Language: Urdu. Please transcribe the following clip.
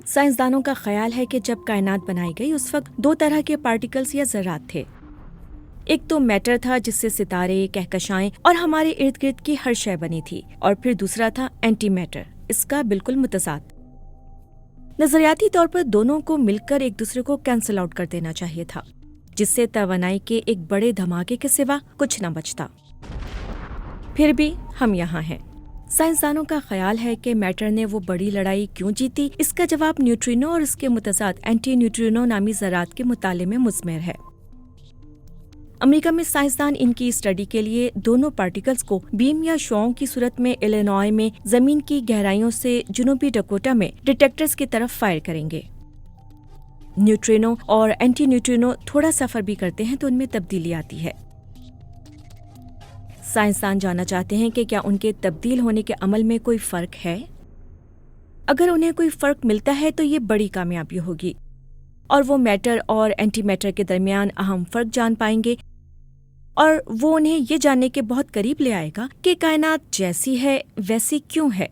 سائنسدانوں کا خیال ہے کہ جب کائنات بنائی گئی اس وقت دو طرح کے پارٹیکلز یا ذرات تھے۔ ایک تو میٹر تھا جس سے ستارے، کہکشائیں اور ہمارے ارد گرد کی ہر شے بنی تھی، اور پھر دوسرا تھا اینٹی میٹر، اس کا بالکل متضاد۔ نظریاتی طور پر دونوں کو مل کر ایک دوسرے کو کینسل آؤٹ کر دینا چاہیے تھا، جس سے توانائی کے ایک بڑے دھماکے کے سوا کچھ نہ بچتا۔ پھر بھی ہم یہاں ہیں۔ سائنسدانوں کا خیال ہے کہ میٹر نے وہ بڑی لڑائی کیوں جیتی، اس کا جواب نیوٹرینو اور اس کے متضاد اینٹی نیوٹرینو نامی ذرات کے مطالعے میں مضمر ہے۔ امریکہ میں سائنسدان ان کی اسٹڈی کے لیے دونوں پارٹیکلز کو بیم یا شعاؤں کی صورت میں الینوائے میں زمین کی گہرائیوں سے جنوبی ڈکوٹا میں ڈیٹیکٹرز کی طرف فائر کریں گے۔ نیوٹرینو اور اینٹی نیوٹرینو تھوڑا سفر بھی کرتے ہیں تو ان میں تبدیلی آتی ہے۔ سائنسدان جاننا چاہتے ہیں کہ کیا ان کے تبدیل ہونے کے عمل میں کوئی فرق ہے؟ اگر انہیں کوئی فرق ملتا ہے تو یہ بڑی کامیابی ہوگی، اور وہ میٹر اور اینٹی میٹر کے درمیان اہم فرق جان پائیں گے، اور وہ انہیں یہ جاننے کے بہت قریب لے آئے گا کہ کائنات جیسی ہے ویسی کیوں ہے۔